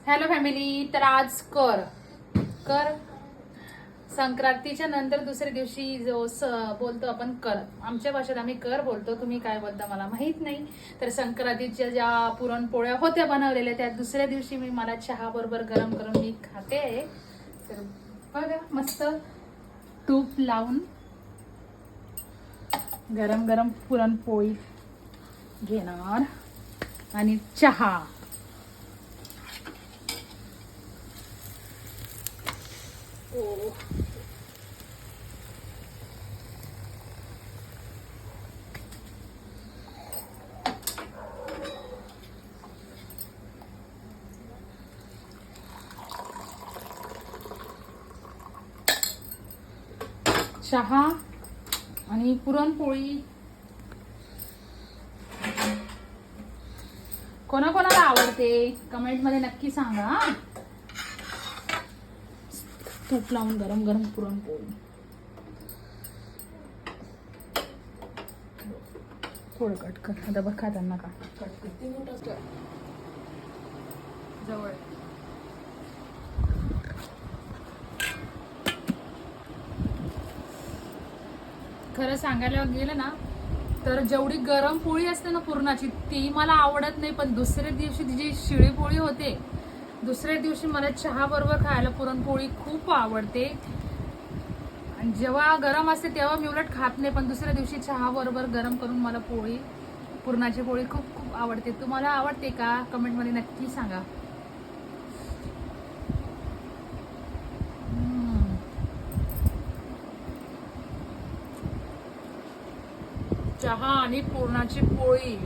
Hello family. तर आज कर कर संक्रांतीच्या नंतर दुसऱ्या दिवशी जो बोलतो आपण कर, आमच्या भाषेत आम्ही कर बोलतो, तुम्ही काय बोलता मला माहित नाही. तर संक्रांतीच्या ज्या पुरणपोळ्या होत्या बनवलेल्या त्या दुसऱ्या दिवशी मला चहा बरोबर गरम करून मी खाते. तर बघा मस्त तूप लावून गरम गरम पुरणपोळी घेणार आणि चहा. चहा आणि पुरणपोळी कोणाकोणाला आवडते कमेंट मध्ये नक्की सांगा. तूप लावून गरम गरम पुरणपोळी. थोडं कट कर आता बघा त्यांना का कट करते जवळ. खरं सांगायला गेलं ना तर जेवढी गरम पोळी असते ना पुरणाची ती मला आवडत नाही, पण दुसऱ्या दिवशी ती जी शिळी पोळी होते दुसऱ्या दिवशी मला चहा बरोबर खायला पुरणपोळी खूप आवडते. आणि जेव्हा गरम असते तेव्हा मी उलट खात नाही, पण दुसऱ्या दिवशी चहा बरोबर गरम करून मला पुरणाची पोळी खूप खूप आवडते. तुम्हाला आवडते का कमेंट मध्ये नक्की सांगा. चहा आणि पुरणाची पोळी.